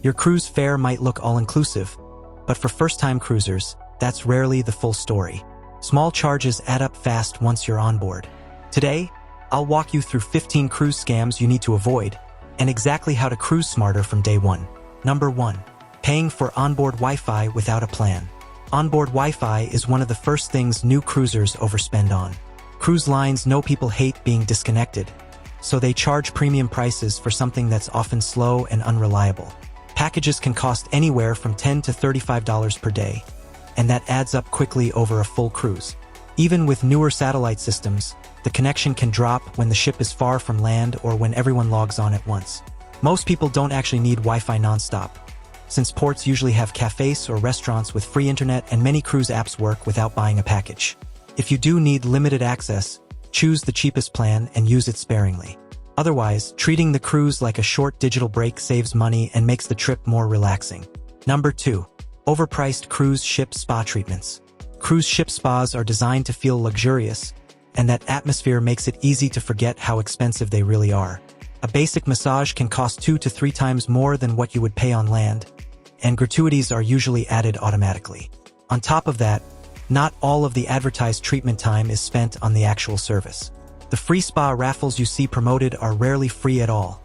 Your cruise fare might look all-inclusive, but for first-time cruisers, that's rarely the full story. Small charges add up fast once you're on board. Today, I'll walk you through 15 cruise scams you need to avoid, and exactly how to cruise smarter from day one. Number 1. Paying for onboard Wi-Fi without a plan. Onboard Wi-Fi is one of the first things new cruisers overspend on. Cruise lines know people hate being disconnected, so they charge premium prices for something that's often slow and unreliable. Packages can cost anywhere from $10 to $35 per day, and that adds up quickly over a full cruise. Even with newer satellite systems, the connection can drop when the ship is far from land or when everyone logs on at once. Most people don't actually need Wi-Fi nonstop, since ports usually have cafes or restaurants with free internet, and many cruise apps work without buying a package. If you do need limited access, choose the cheapest plan and use it sparingly. Otherwise, treating the cruise like a short digital break saves money and makes the trip more relaxing. Number 2. Overpriced cruise ship spa treatments. Cruise ship spas are designed to feel luxurious, and that atmosphere makes it easy to forget how expensive they really are. A basic massage can cost 2 to 3 times more than what you would pay on land, and gratuities are usually added automatically. On top of that, not all of the advertised treatment time is spent on the actual service. The free spa raffles you see promoted are rarely free at all.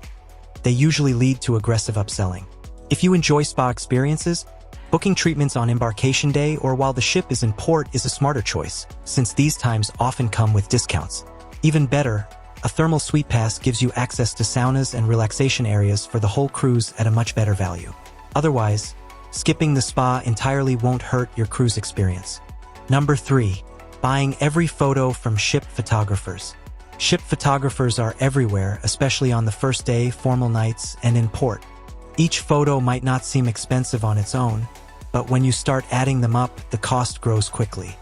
They usually lead to aggressive upselling. If you enjoy spa experiences, booking treatments on embarkation day or while the ship is in port is a smarter choice, since these times often come with discounts. Even better, a thermal suite pass gives you access to saunas and relaxation areas for the whole cruise at a much better value. Otherwise, skipping the spa entirely won't hurt your cruise experience. Number 3. Buying every photo from ship photographers. Ship photographers are everywhere, especially on the first day, formal nights, and in port. Each photo might not seem expensive on its own, but when you start adding them up, the cost grows quickly.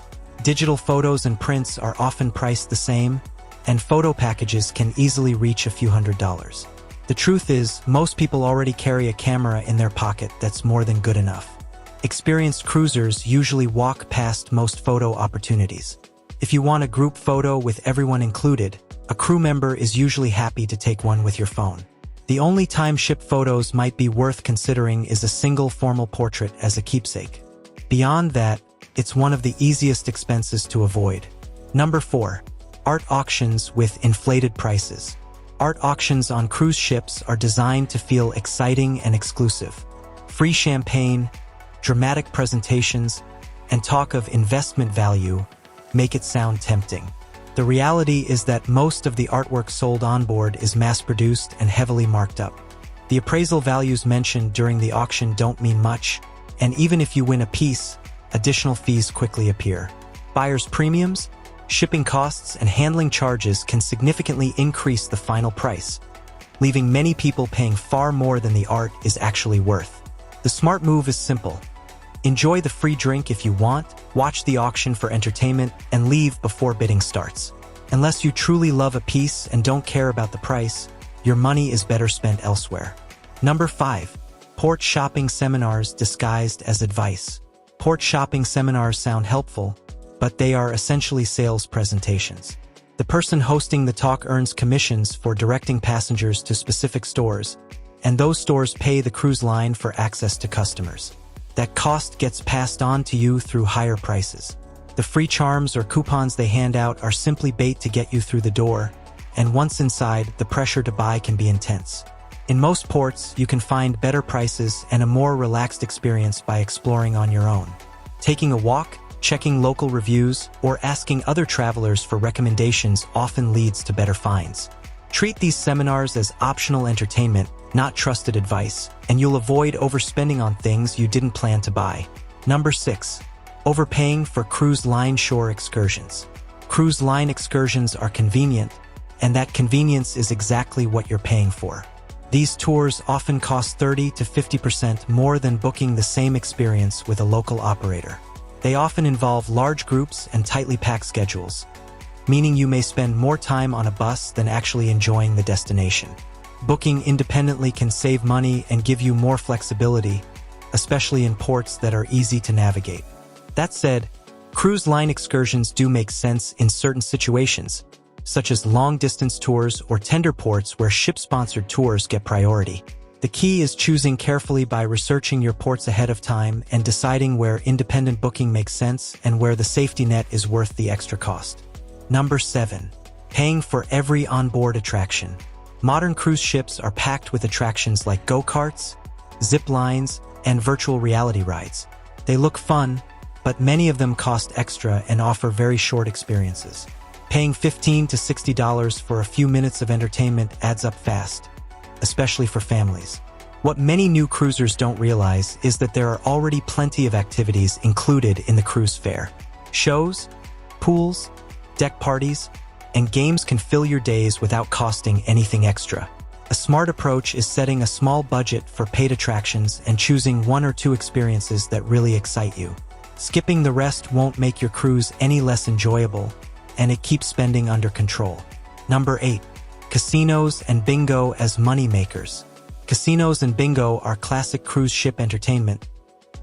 Digital photos and prints are often priced the same, and photo packages can easily reach a few $100s. The truth is, most people already carry a camera in their pocket that's more than good enough. Experienced cruisers usually walk past most photo opportunities. If you want a group photo with everyone included, a crew member is usually happy to take one with your phone. The only time ship photos might be worth considering is a single formal portrait as a keepsake. Beyond that, it's one of the easiest expenses to avoid. Number 4. Art auctions with inflated prices. Art auctions on cruise ships are designed to feel exciting and exclusive. Free champagne, dramatic presentations, and talk of investment value make it sound tempting. The reality is that most of the artwork sold on board is mass-produced and heavily marked up. The appraisal values mentioned during the auction don't mean much, and even if you win a piece, additional fees quickly appear. Buyer's premiums, shipping costs, and handling charges can significantly increase the final price, leaving many people paying far more than the art is actually worth. The smart move is simple. Enjoy the free drink if you want, watch the auction for entertainment, and leave before bidding starts. Unless you truly love a piece and don't care about the price, your money is better spent elsewhere. Number 5. Port shopping seminars disguised as advice. Port shopping seminars sound helpful, but they are essentially sales presentations. The person hosting the talk earns commissions for directing passengers to specific stores, and those stores pay the cruise line for access to customers. That cost gets passed on to you through higher prices. The free charms or coupons they hand out are simply bait to get you through the door, and once inside, the pressure to buy can be intense. In most ports, you can find better prices and a more relaxed experience by exploring on your own. Taking a walk, checking local reviews, or asking other travelers for recommendations often leads to better finds. Treat these seminars as optional entertainment, not trusted advice, and you'll avoid overspending on things you didn't plan to buy. Number 6. Overpaying for cruise line shore excursions. Cruise line excursions are convenient, and that convenience is exactly what you're paying for. These tours often cost 30 to 50% more than booking the same experience with a local operator. They often involve large groups and tightly packed schedules, meaning you may spend more time on a bus than actually enjoying the destination. Booking independently can save money and give you more flexibility, especially in ports that are easy to navigate. That said, cruise line excursions do make sense in certain situations, such as long-distance tours or tender ports where ship-sponsored tours get priority. The key is choosing carefully by researching your ports ahead of time and deciding where independent booking makes sense and where the safety net is worth the extra cost. Number 7. Paying for every onboard attraction. Modern cruise ships are packed with attractions like go-karts, zip lines, and virtual reality rides. They look fun, but many of them cost extra and offer very short experiences. Paying $15 to $60 for a few minutes of entertainment adds up fast, especially for families. What many new cruisers don't realize is that there are already plenty of activities included in the cruise fare. Shows, pools, deck parties, and games can fill your days without costing anything extra. A smart approach is setting a small budget for paid attractions and choosing 1 or 2 experiences that really excite you. Skipping the rest won't make your cruise any less enjoyable, and it keeps spending under control. Number 8. Casinos and bingo as money makers. Casinos and bingo are classic cruise ship entertainment,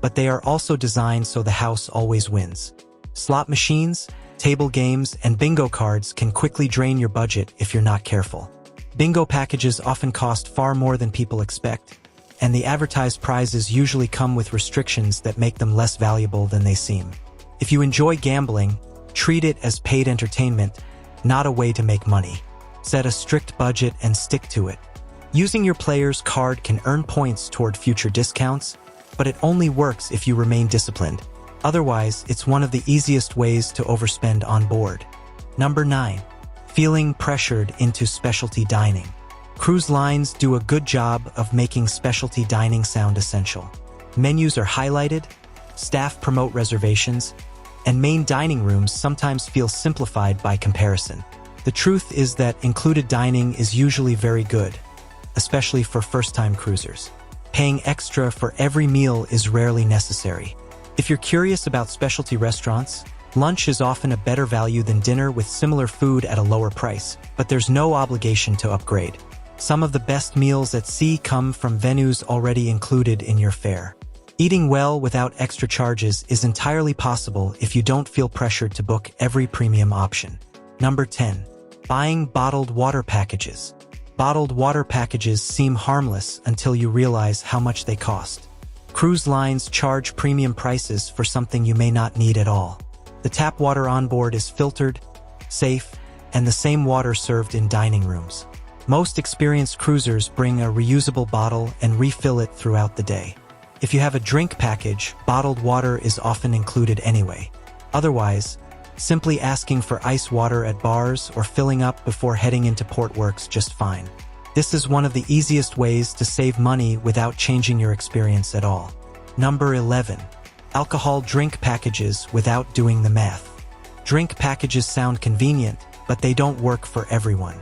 but they are also designed so the house always wins. Slot machines, table games, and bingo cards can quickly drain your budget if you're not careful. Bingo packages often cost far more than people expect, and the advertised prizes usually come with restrictions that make them less valuable than they seem. If you enjoy gambling, treat it as paid entertainment, not a way to make money. Set a strict budget and stick to it. Using your player's card can earn points toward future discounts, but it only works if you remain disciplined. Otherwise, it's one of the easiest ways to overspend on board. Number 9. Feeling pressured into specialty dining. Cruise lines do a good job of making specialty dining sound essential. Menus are highlighted, staff promote reservations, and main dining rooms sometimes feel simplified by comparison. The truth is that included dining is usually very good, especially for first-time cruisers. Paying extra for every meal is rarely necessary. If you're curious about specialty restaurants, lunch is often a better value than dinner with similar food at a lower price, but there's no obligation to upgrade. Some of the best meals at sea come from venues already included in your fare. Eating well without extra charges is entirely possible if you don't feel pressured to book every premium option. Number 10. Buying bottled water packages. Bottled water packages seem harmless until you realize how much they cost. Cruise lines charge premium prices for something you may not need at all. The tap water on board is filtered, safe, and the same water served in dining rooms. Most experienced cruisers bring a reusable bottle and refill it throughout the day. If you have a drink package, bottled water is often included anyway. Otherwise, simply asking for ice water at bars or filling up before heading into port works just fine. This is one of the easiest ways to save money without changing your experience at all. Number 11. Alcohol drink packages without doing the math. Drink packages sound convenient, but they don't work for everyone.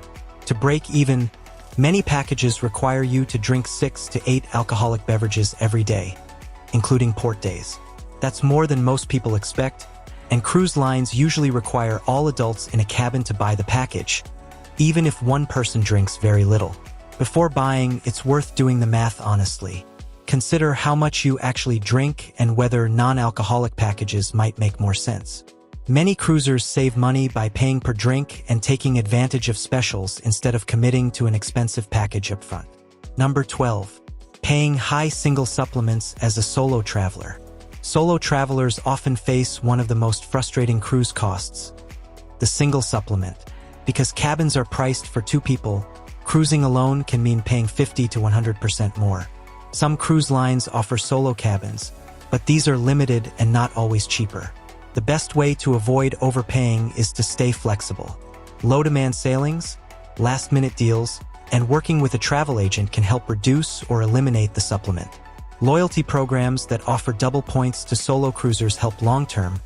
To break even, many packages require you to drink 6 to 8 alcoholic beverages every day, including port days. That's more than most people expect, and cruise lines usually require all adults in a cabin to buy the package, even if one person drinks very little. Before buying, it's worth doing the math honestly. Consider how much you actually drink and whether non-alcoholic packages might make more sense. Many cruisers save money by paying per drink and taking advantage of specials instead of committing to an expensive package up front. Number 12. Paying high single supplements as a solo traveler. Solo travelers often face one of the most frustrating cruise costs, the single supplement. Because cabins are priced for 2 people, cruising alone can mean paying 50 to 100% more. Some cruise lines offer solo cabins, but these are limited and not always cheaper. The best way to avoid overpaying is to stay flexible. Low-demand sailings, last-minute deals, and working with a travel agent can help reduce or eliminate the supplement. Loyalty programs that offer double points to solo cruisers help long-term,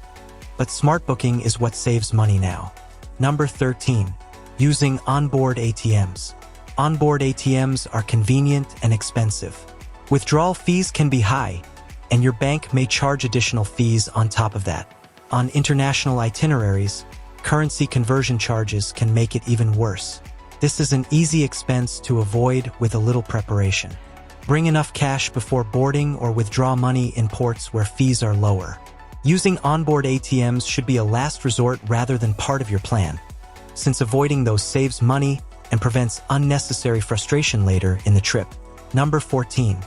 but smart booking is what saves money now. Number 13. Using onboard ATMs. Onboard ATMs are convenient and expensive. Withdrawal fees can be high, and your bank may charge additional fees on top of that. On international itineraries, currency conversion charges can make it even worse. This is an easy expense to avoid with a little preparation. Bring enough cash before boarding or withdraw money in ports where fees are lower. Using onboard ATMs should be a last resort rather than part of your plan, since avoiding those saves money and prevents unnecessary frustration later in the trip. Number 14.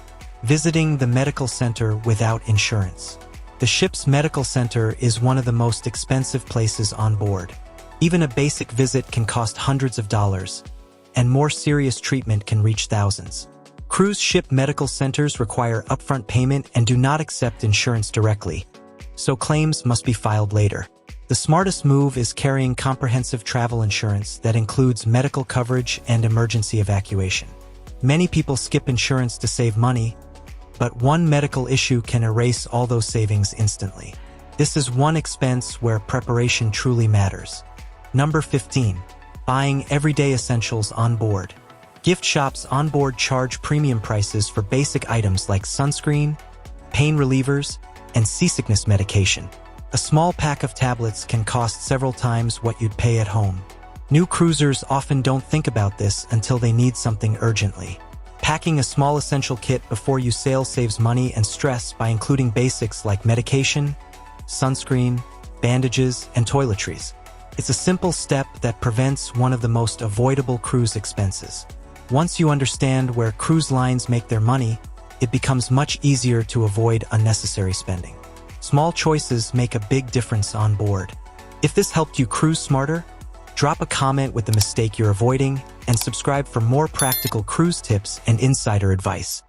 Visiting the medical center without insurance. The ship's medical center is one of the most expensive places on board. Even a basic visit can cost hundreds of dollars, and more serious treatment can reach thousands. Cruise ship medical centers require upfront payment and do not accept insurance directly, so claims must be filed later. The smartest move is carrying comprehensive travel insurance that includes medical coverage and emergency evacuation. Many people skip insurance to save money, but one medical issue can erase all those savings instantly. This is one expense where preparation truly matters. Number 15. Buying everyday essentials on board. Gift shops on board charge premium prices for basic items like sunscreen, pain relievers, and seasickness medication. A small pack of tablets can cost several times what you'd pay at home. New cruisers often don't think about this until they need something urgently. Packing a small essential kit before you sail saves money and stress by including basics like medication, sunscreen, bandages, and toiletries. It's a simple step that prevents one of the most avoidable cruise expenses. Once you understand where cruise lines make their money, it becomes much easier to avoid unnecessary spending. Small choices make a big difference on board. If this helped you cruise smarter, drop a comment with the mistake you're avoiding and subscribe for more practical cruise tips and insider advice.